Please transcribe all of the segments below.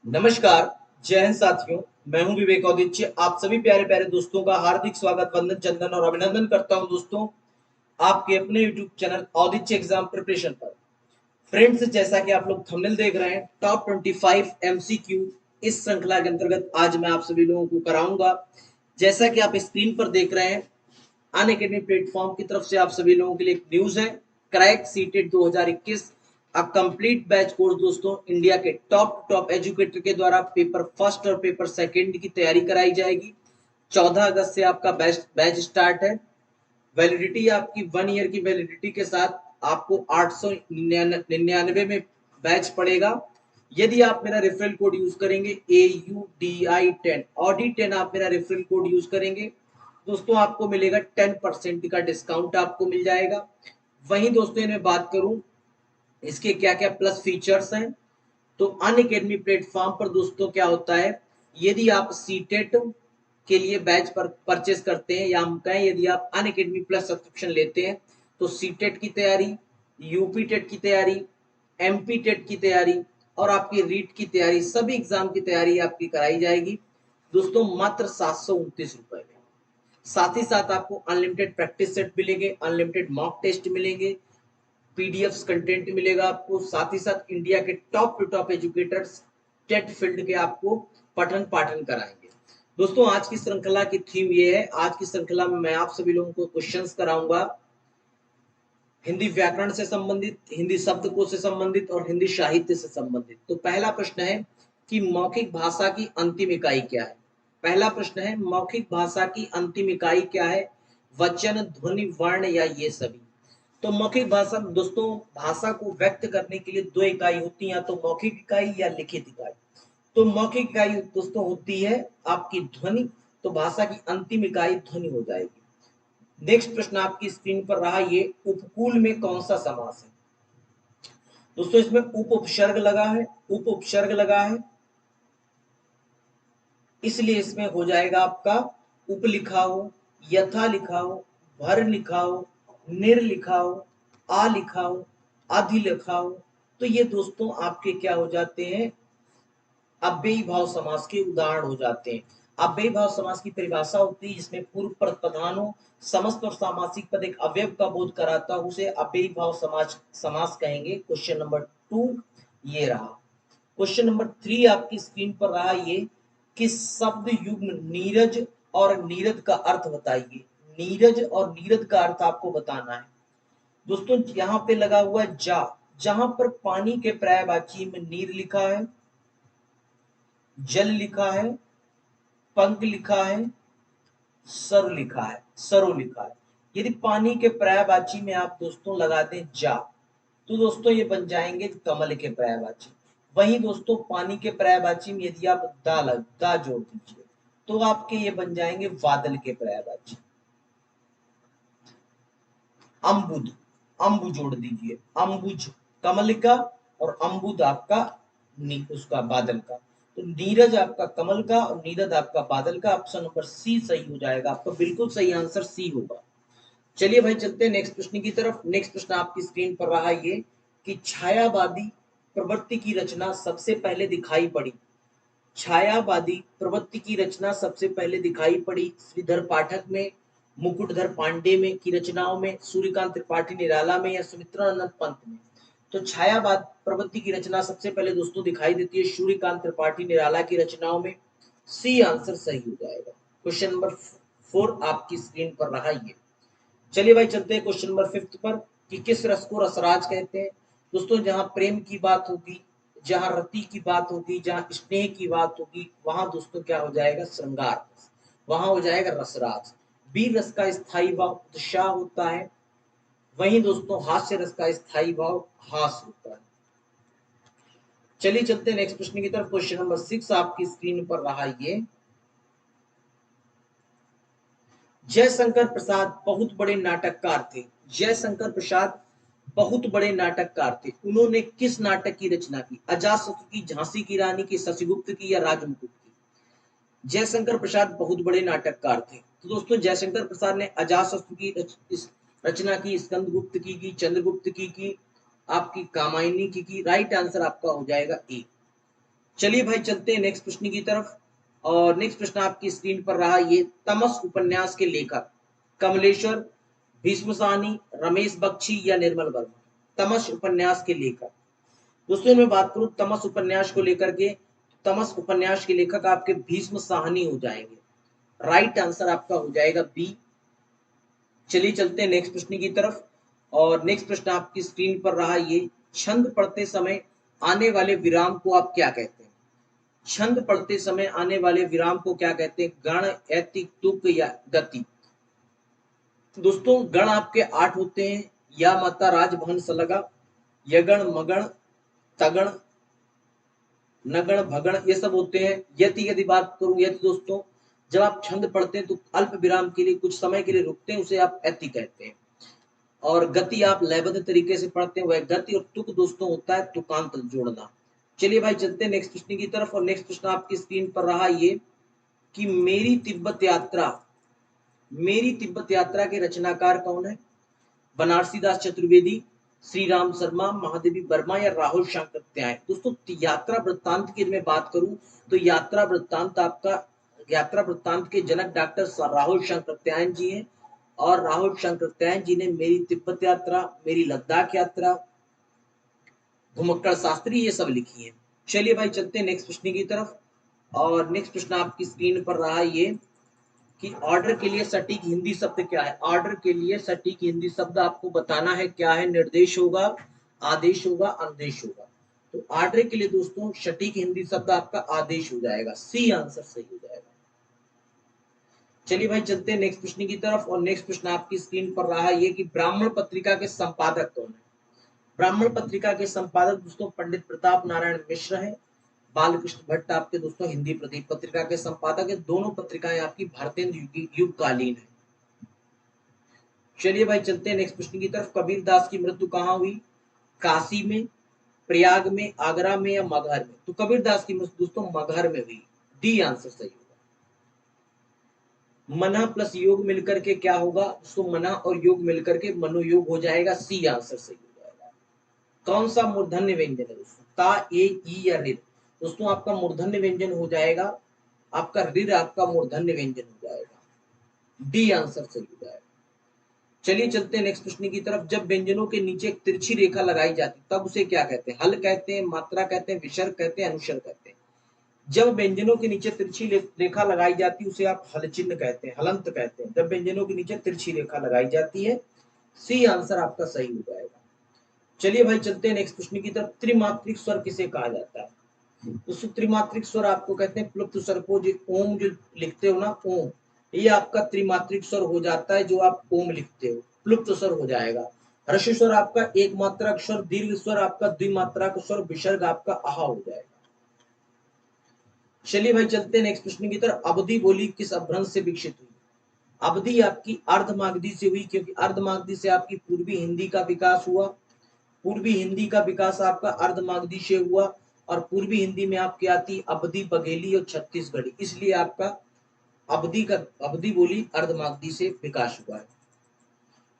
नमस्कार। जय हिंद साथियों। मैं हूं विवेक औदिच्य। आप सभी प्यारे प्यारे दोस्तों का हार्दिक स्वागत, वंदन, चंदन और अभिनंदन करता हूं दोस्तों आपके अपने YouTube channel Audichya exam preparation पर। फ्रेंड्स, जैसा कि आप लोग थंबनेल देख रहे हैं, टॉप 25 एमसीक्यू इस श्रृंखला के अंतर्गत आज मैं आप सभी लोगों को कराऊंगा। जैसा कि आप स्क्रीन पर देख रहे हैं, अनअकैडमी प्लेटफॉर्म की तरफ से आप सभी लोगों के लिए एक न्यूज है। Crack CTET 2021 a complete batch course दोस्तों, इंडिया के टॉप एजुकेटर के द्वारा पेपर फर्स्ट और पेपर सेकंड की तैयारी कराई जाएगी। 14 अगस्त से आपका बैच स्टार्ट है। वैलिडिटी आपकी 1 ईयर की वैलिडिटी के साथ आपको 899 में बैच पड़ेगा। यदि आप मेरा रेफरल कोड यूज करेंगे AUDI10 ऑडी10, आप मेरा रेफरल कोड यूज करेंगे दोस्तों, आपको मिलेगा 10% का डिस्काउंट आपको मिल जाएगा। वहीं दोस्तों मैं बात करूं इसके क्या क्या प्लस फीचर्स हैं, तो अनअकैडमी प्लेटफॉर्म पर दोस्तों क्या होता है, यदि आप सीटेट के लिए बैच पर परचेस करते हैं, या हम कहें यदि आप अनअकैडमी प्लस सब्सक्रिप्शन लेते हैं, तो सीटेट की तैयारी, यूपी टेट की तैयारी, एमपी टेट की तैयारी और आपकी रीट की तैयारी, सभी एग्जाम की तैयारी आपकी कराई जाएगी दोस्तों मात्र 729 रुपए में। साथ ही साथ आपको अनलिमिटेड प्रैक्टिस सेट मिलेंगे, अनलिमिटेड मॉक टेस्ट मिलेंगे, पीडीएफ कंटेंट मिलेगा आपको। साथ ही साथ इंडिया के टॉप एजुकेटर्स टेट फील्ड के आपको पठन पाठन कराएंगे दोस्तों। आज की श्रृंखला की थीम ये है, आज की श्रृंखला में मैं आप सभी लोगों को क्वेश्चंस कराऊंगा हिंदी व्याकरण से संबंधित, हिंदी शब्दकोश से संबंधित और हिंदी साहित्य से संबंधित। तो पहला प्रश्न है कि मौखिक भाषा की अंतिम इकाई क्या है। पहला प्रश्न है, मौखिक भाषा की अंतिम इकाई क्या है? वचन, ध्वनि, वर्ण या ये सभी? तो मौखिक भाषा दोस्तों, भाषा को व्यक्त करने के लिए दो इकाई होती है, या तो मौखिक इकाई या लिखित इकाई। तो मौखिक इकाई दोस्तों होती है आपकी ध्वनि, तो भाषा की अंतिम इकाई ध्वनि हो जाएगी। नेक्स्ट प्रश्न आपकी स्क्रीन पर रहा, ये उपकूल में कौन सा समास है? दोस्तों इसमें उपसर्ग लगा है, उपसर्ग लगा है, इसलिए इसमें हो जाएगा आपका उप लिखा हो, यथा लिखा हो, भर लिखा हो, निर लिखा हो, आ लिखा हो, आदि लिखा हो। तो ये दोस्तों आपके क्या हो जाते हैं, अव्ययी भाव समास के उदाहरण हो जाते हैं। अव्ययी भाव समास की परिभाषा होती है जिसमें पूर्व प्रधान हो, समस्त और सामासिक पद एक अवयव का बोध कराता हो, उसे अव्ययी भाव समास कहेंगे। क्वेश्चन नंबर 2 ये रहा। क्वेश्चन नंबर 3 आपकी स्क्रीन पर रहा, ये कि शब्द युग्म नीरज और नीरद का अर्थ बताइए। नीरज और नीरद का अर्थ आपको बताना है दोस्तों। यहाँ पे लगा हुआ है जा, जहां पर पानी के पर्यायवाची में नीर लिखा है, जल लिखा है, पंख लिखा है, सर लिखा है, सरो लिखा है। यदि पानी के पर्यायवाची में आप दोस्तों लगा दें जा, तो दोस्तों ये बन जाएंगे कमल के पर्यायवाची। वहीं दोस्तों पानी के पर्यायवाची में यदि आप दा जोड़ दीजिए, तो आपके ये बन जाएंगे बादल के पर्यायवाची। अम्बुद, अम्बु जोड़ दीजिए, अम्बुज कमल का और अम्बुद आपका उसका बादल का। तो नीरज आपका कमल का और नीरद आपका बादल का। ऑप्शन नंबर सी सही हो जाएगा, आपका बिल्कुल सही आंसर सी होगा। चलिए भाई चलते हैं नेक्स्ट प्रश्न की तरफ। नेक्स्ट प्रश्न आपकी स्क्रीन पर रहा, ये कि छायावादी प्रवृत्ति की रचना सबसे पहले दिखाई पड़ी। छायावादी प्रवृत्ति की रचना सबसे पहले दिखाई पड़ी श्रीधर पाठक में, मुकुटधर पांडे में की रचनाओं में, सूर्यकांत त्रिपाठी निराला में या सुमित्रानंद पंत में? तो छायावाद प्रवृत्ति की रचना सबसे पहले दोस्तों दिखाई देती है सूर्यकांत त्रिपाठी निराला की रचनाओं में। सी आंसर सही हो जाएगा। क्वेश्चन नंबर 4 आपकी स्क्रीन पर रहा, ये चलिए भाई चलते हैं क्वेश्चन नंबर 5 पर, कि किस रस को रसराज कहते हैं। दोस्तों जहां प्रेम की बात होगी, जहां रति की बात होगी, जहां स्नेह की बात होगी, वहां दोस्तों क्या हो जाएगा, श्रृंगार रस, वहां हो जाएगा रसराज। वीर रस का स्थायी भाव उत्साह होता है, वहीं दोस्तों हास्य रस का स्थायी भाव हास होता है। चलिए चलते हैं नेक्स्ट प्रश्न की तरफ। क्वेश्चन नंबर 6 आपकी स्क्रीन पर रहा, ये जयशंकर प्रसाद बहुत बड़े नाटककार थे। जयशंकर प्रसाद बहुत बड़े नाटककार थे, उन्होंने किस नाटक की रचना की? अजातशत्रु की, झांसी की रानी की, शशिगुप्त की या राजमुकुट की? जयशंकर प्रसाद बहुत बड़े नाटककार थे, तो दोस्तों जयशंकर प्रसाद ने अजातशत्रु की रचना की, स्कंदगुप्त की, चंद्रगुप्त की आपकी कामायनी की। राइट आंसर आपका हो जाएगा ए। चलिए भाई चलते हैं नेक्स्ट प्रश्न की तरफ। और नेक्स्ट प्रश्न आपकी स्क्रीन पर रहा ये, तमस उपन्यास के लेखक कमलेश्वर, भीष्म साहनी, रमेश बख्शी या निर्मल वर्मा। तमस उपन्यास के लेखक दोस्तों मैं बात करूं तमस उपन्यास को लेकर के, तमस उपन्यास के लेखक आपके भीष्म साहनी हो जाएंगे। राइट आंसर आपका हो जाएगा बी। चलिए चलते हैं नेक्स्ट प्रश्न की तरफ। और नेक्स्ट प्रश्न आपकी स्क्रीन पर रहा ये, छंद पढ़ते समय आने वाले विराम को आप क्या कहते हैं। छंद पढ़ते समय आने वाले विराम को क्या कहते हैं, गण, ऐति, तुक या गति। दोस्तों गण आपके 8 होते हैं, या माता राजभवन सलगा, यगण, मगण, तगण, नगण, भगण, ये सब होते हैं। यति यदि बात करूं, यति दोस्तों जब आप छंद पढ़ते हैं तो अल्प विराम के लिए कुछ समय के लिए रुकते हैं, उसे आप ऐति कहते हैं। और गति आप लयबद्ध तरीके से पढ़ते हैं, वह गति। और तुक दोस्तों होता है तुकांत जोड़ना। चलिए भाई चलते हैं नेक्स्ट प्रश्न की तरफ। और नेक्स्ट प्रश्न आपकी स्क्रीन पर रहा ये कि मेरी तिब्बत यात्रा, मेरी तिब्बत यात्रा के रचनाकार कौन है। बनारसी दास चतुर्वेदी, श्री राम शर्मा, महादेवी वर्मा या राहुल शांकृत्याय। दोस्तों यात्रा वृत्तांत की मैं बात करूं तो यात्रा वृत्तांत आपका, यात्रा वृत्तांत के जनक डॉक्टर राहुल शांकृत्यायन जी हैं। और राहुल शांकृत्यायन जी ने मेरी तिब्बत यात्रा, मेरी लद्दाख यात्रा, घुमक्कड़ शास्त्री ये सब लिखी है। चलिए भाई चलते हैं नेक्स्ट प्रश्न की तरफ। और नेक्स्ट प्रश्न आपकी स्क्रीन पर रहा ये कि ऑर्डर के लिए सटीक हिंदी शब्द क्या है। ऑर्डर के लिए सटीक हिंदी शब्द आपको बताना है क्या है, निर्देश होगा, आदेश होगा, अनुदेश होगा। तो ऑर्डर के लिए दोस्तों सटीक हिंदी शब्द आपका आदेश हो जाएगा, सी आंसर सही हो जाएगा। चलिए भाई चलते हैं नेक्स्ट प्रश्न की तरफ। और नेक्स्ट प्रश्न आपकी स्क्रीन पर रहा ये कि ब्राह्मण पत्रिका के संपादक कौन है। ब्राह्मण पत्रिका के संपादक दोस्तों पंडित प्रताप नारायण मिश्र है। बालकृष्ण भट्ट आपके दोस्तों हिंदी प्रदीप पत्रिका के संपादक है। दोनों पत्रिकाएं आपकी भारतेंदु युगकालीन है। चलिए भाई चलते हैं नेक्स्ट प्रश्न की तरफ। कबीर दास की मृत्यु कहाँ हुई, काशी में, प्रयाग में, आगरा में या मगहर में। तो कबीर दास की मृत्यु दोस्तों मगहर में हुई, डी आंसर सही होगा। मना प्लस योग मिलकर के क्या होगा दोस्तों, मना और योग मिलकर के मनोयोग हो जाएगा, सी आंसर सही हो जाएगा। कौन सा मूर्धन्य व्यंजन है दोस्तों, ता, ए, ई या रिर। दोस्तों आपका मूर्धन्य व्यंजन हो जाएगा, आपका रिर आपका मूर्धन्य व्यंजन हो जाएगा, डी आंसर सही हो जाएगा। चलिए चलते हैं नेक्स्ट प्रश्न की तरफ। जब व्यंजनों के नीचे एक तिरछी रेखा लगाई जाती तब उसे क्या कहते हैं, हल कहते हैं, मात्रा कहते हैं, विसर्ग कहते हैं, अनुस्वर कहते हैं। जब व्यंजनों के नीचे तिरछी रेखा लगाई जाती है उसे आप हल चिन्ह कहते हैं, हलंत कहते हैं। जब व्यंजनों के नीचे तिरछी रेखा लगाई जाती है, सी आंसर आपका सही हो जाएगा। चलिए भाई चलते हैं नेक्स्ट प्रश्न की तरफ। त्रिमात्रिक स्वर किसे कहा जाता है। तो त्रिमात्रिक स्वर आपको कहते हैं प्लुप्त स्वर को, जो ओम जो लिखते हो ना, ओम, ये आपका त्रिमात्रिक स्वर हो जाता है। जो आप ओम लिखते हो प्लुप्त स्वर हो जाएगा। ह्रस्व स्वर आपका एक मात्रा स्वर, दीर्घ स्वर आपका द्विमात्रा स्वर, विसर्ग आपका आहा हो जाएगा। चलिए भाई चलते हैं नेक्स्ट प्रश्न की तरफ। अवधि बोली किस अपभ्रंश से विकसित हुई। अवधि आपकी अर्धमागधी से हुई, क्योंकि अर्धमागधी से आपकी पूर्वी हिंदी का विकास हुआ। पूर्वी हिंदी का विकास आपका अर्धमागधी से हुआ। और पूर्वी हिंदी में आपकी आती अवधी, बघेली और छत्तीसगढ़ी, इसलिए आपका अवधि बोली अर्धमागधी से विकास हुआ है।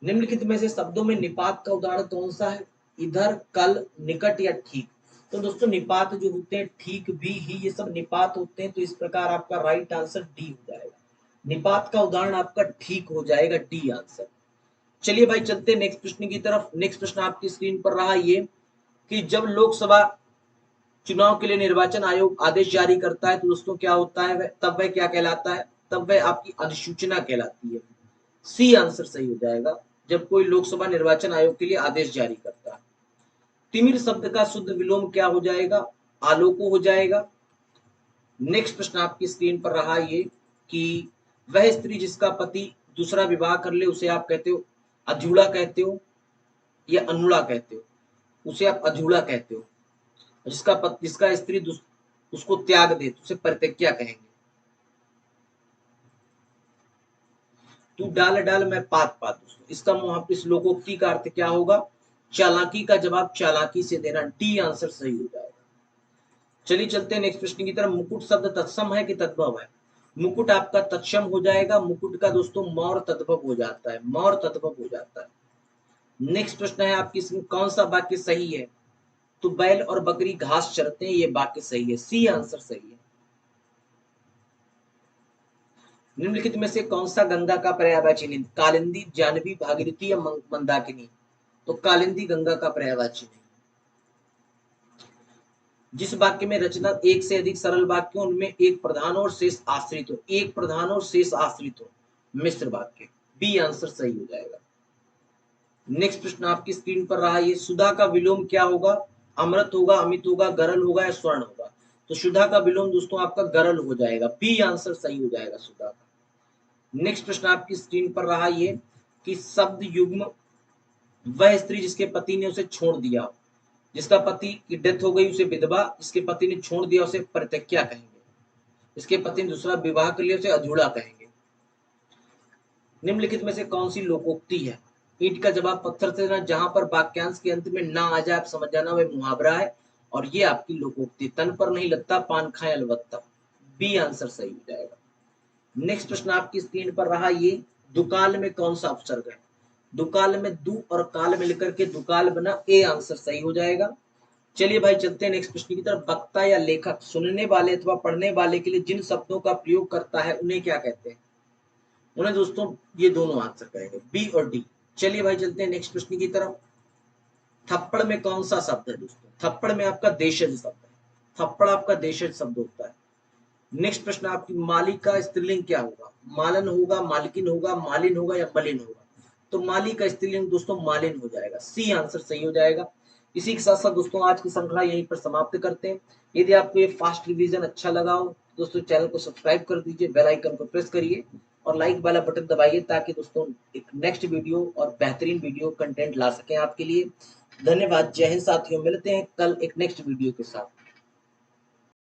निम्नलिखित में से शब्दों में निपात का उदाहरण कौन सा है, इधर, कल, निकट या ठीक। तो दोस्तों निपात जो होते हैं, ठीक भी ही, ये सब निपात होते हैं। तो इस प्रकार आपका राइट आंसर डी हो जाएगा। निपात का उदाहरण आपका ठीक हो जाएगा, डी आंसर। चलिए भाई चलते हैं नेक्स्ट प्रश्न की तरफ। नेक्स्ट प्रश्न आपकी स्क्रीन पर रहा ये कि जब लोकसभा चुनाव के लिए निर्वाचन आयोग आदेश जारी करता है तो दोस्तों क्या होता है, तब वह क्या कहलाता है, तब वह आपकी अधिसूचना कहलाती है, सी आंसर सही हो जाएगा। जब कोई लोकसभा निर्वाचन आयोग के लिए आदेश जारी करता है। तिमिर शब्द का शुद्ध विलोम क्या हो जाएगा, आलोको हो जाएगा। नेक्स्ट प्रश्न आपकी स्क्रीन पर रहा ये कि वह स्त्री जिसका पति दूसरा विवाह कर ले उसे आप कहते हो अधूड़ा कहते हो या अनुड़ा कहते हो। उसे आप अधूड़ा कहते हो। जिसका स्त्री उसको त्याग दे तो उसे परित्यज्ञा कहेंगे। तू डाल डाल मैं पात पात, दोस्तों इसका इस लोकोक्ति का अर्थ क्या होगा, चालाकी का जवाब चालाकी से देना, डी आंसर सही हो जाएगा। चलिए चलते हैं नेक्स्ट प्रश्न की तरफ। मुकुट शब्द तत्सम है कि तद्भव है। मुकुट आपका तत्सम हो जाएगा। मुकुट का दोस्तों मौर तद्भव हो जाता है, मौर तद्भव हो जाता है। नेक्स्ट प्रश्न है आपकी, इसमें कौन सा वाक्य सही है। तो बैल और बकरी घास चरते हैं, ये वाक्य सही है, सी आंसर सही है। निम्नलिखित में से कौन सा गंगा का पर्यायवाची नहीं? कालिंदी, जानवी, भागीरथी या मंदाकिनी? तो कालिंदी गंगा का पर्यायवाची नहीं। जिस वाक्य में रचना एक से अधिक सरल वाक्य हो, उनमें एक प्रधान और शेष आश्रित हो, एक प्रधान और शेष आश्रित हो, मिश्र वाक्य, बी आंसर सही हो जाएगा। नेक्स्ट प्रश्न आपकी स्क्रीन पर रहा, ये सुधा का विलोम क्या होगा? अमृत होगा, अमित होगा, गरल होगा या स्वर्ण होगा? तो सुधा का विलोम दोस्तों आपका गरल हो जाएगा, बी आंसर सही हो जाएगा सुधा का। नेक्स्ट प्रश्न आपकी स्क्रीन पर रहा ये कि शब्द युग्म वह स्त्री जिसके पति ने उसे छोड़ दिया, जिसका पति की डेथ हो गई उसे विधवा, जिसके पति ने छोड़ दिया उसे परित्यक्ता कहेंगे, जिसके पति ने दूसरा विवाह कर लिया उसे अधूरा कहेंगे। निम्नलिखित में से कौन सी लोकोक्ति है? ईंट का जवाब पत्थर से देना, जहां पर वाक्यांश के अंत में ना आ जाए आप समझ जाना वह मुहावरा है, और ये आपकी लोकोक्ति, तन पर नहीं लगता पान खाए अलबत्ता, बी आंसर सही हो जाएगा। नेक्स्ट प्रश्न आपकी स्क्रीन पर रहा ये, दुकाल में कौन सा उपसर्ग है? दुकाल में दु और काल मिलकर के दुकाल बना, ए आंसर सही हो जाएगा। चलिए भाई चलते हैं नेक्स्ट प्रश्न की तरफ। वक्ता या लेखक सुनने वाले अथवा पढ़ने वाले के लिए जिन शब्दों का प्रयोग करता है उन्हें क्या कहते हैं? उन्हें दोस्तों ये दोनों आंसर करेंगे, बी और डी। चलिए भाई चलते हैं नेक्स्ट प्रश्न की तरफ। थप्पड़ में कौन सा शब्द है दोस्तों? थप्पड़ में आपका देशज शब्द है, थप्पड़ आपका देशज शब्द होता है। नेक्स्ट प्रश्न आपकी, माली का स्त्रीलिंग क्या होगा? मालन होगा, मालकिन होगा, मालिन होगा या मलिन होगा? तो माली का स्त्रीलिंग दोस्तों मालिन हो जाएगा, सी आंसर सही हो जाएगा। इसी के साथ साथ दोस्तों आज की श्रृंखला यहीं पर समाप्त करते हैं। यदि आपको ये फास्ट रिवीजन अच्छा लगा हो दोस्तों चैनल को सब्सक्राइब कर दीजिए, बेल आइकन को प्रेस करिए और लाइक वाला बटन दबाइए, ताकि दोस्तों एक नेक्स्ट वीडियो और बेहतरीन वीडियो कंटेंट ला सकें आपके लिए। धन्यवाद, जय हिंद साथियों, मिलते हैं कल एक नेक्स्ट वीडियो के साथ।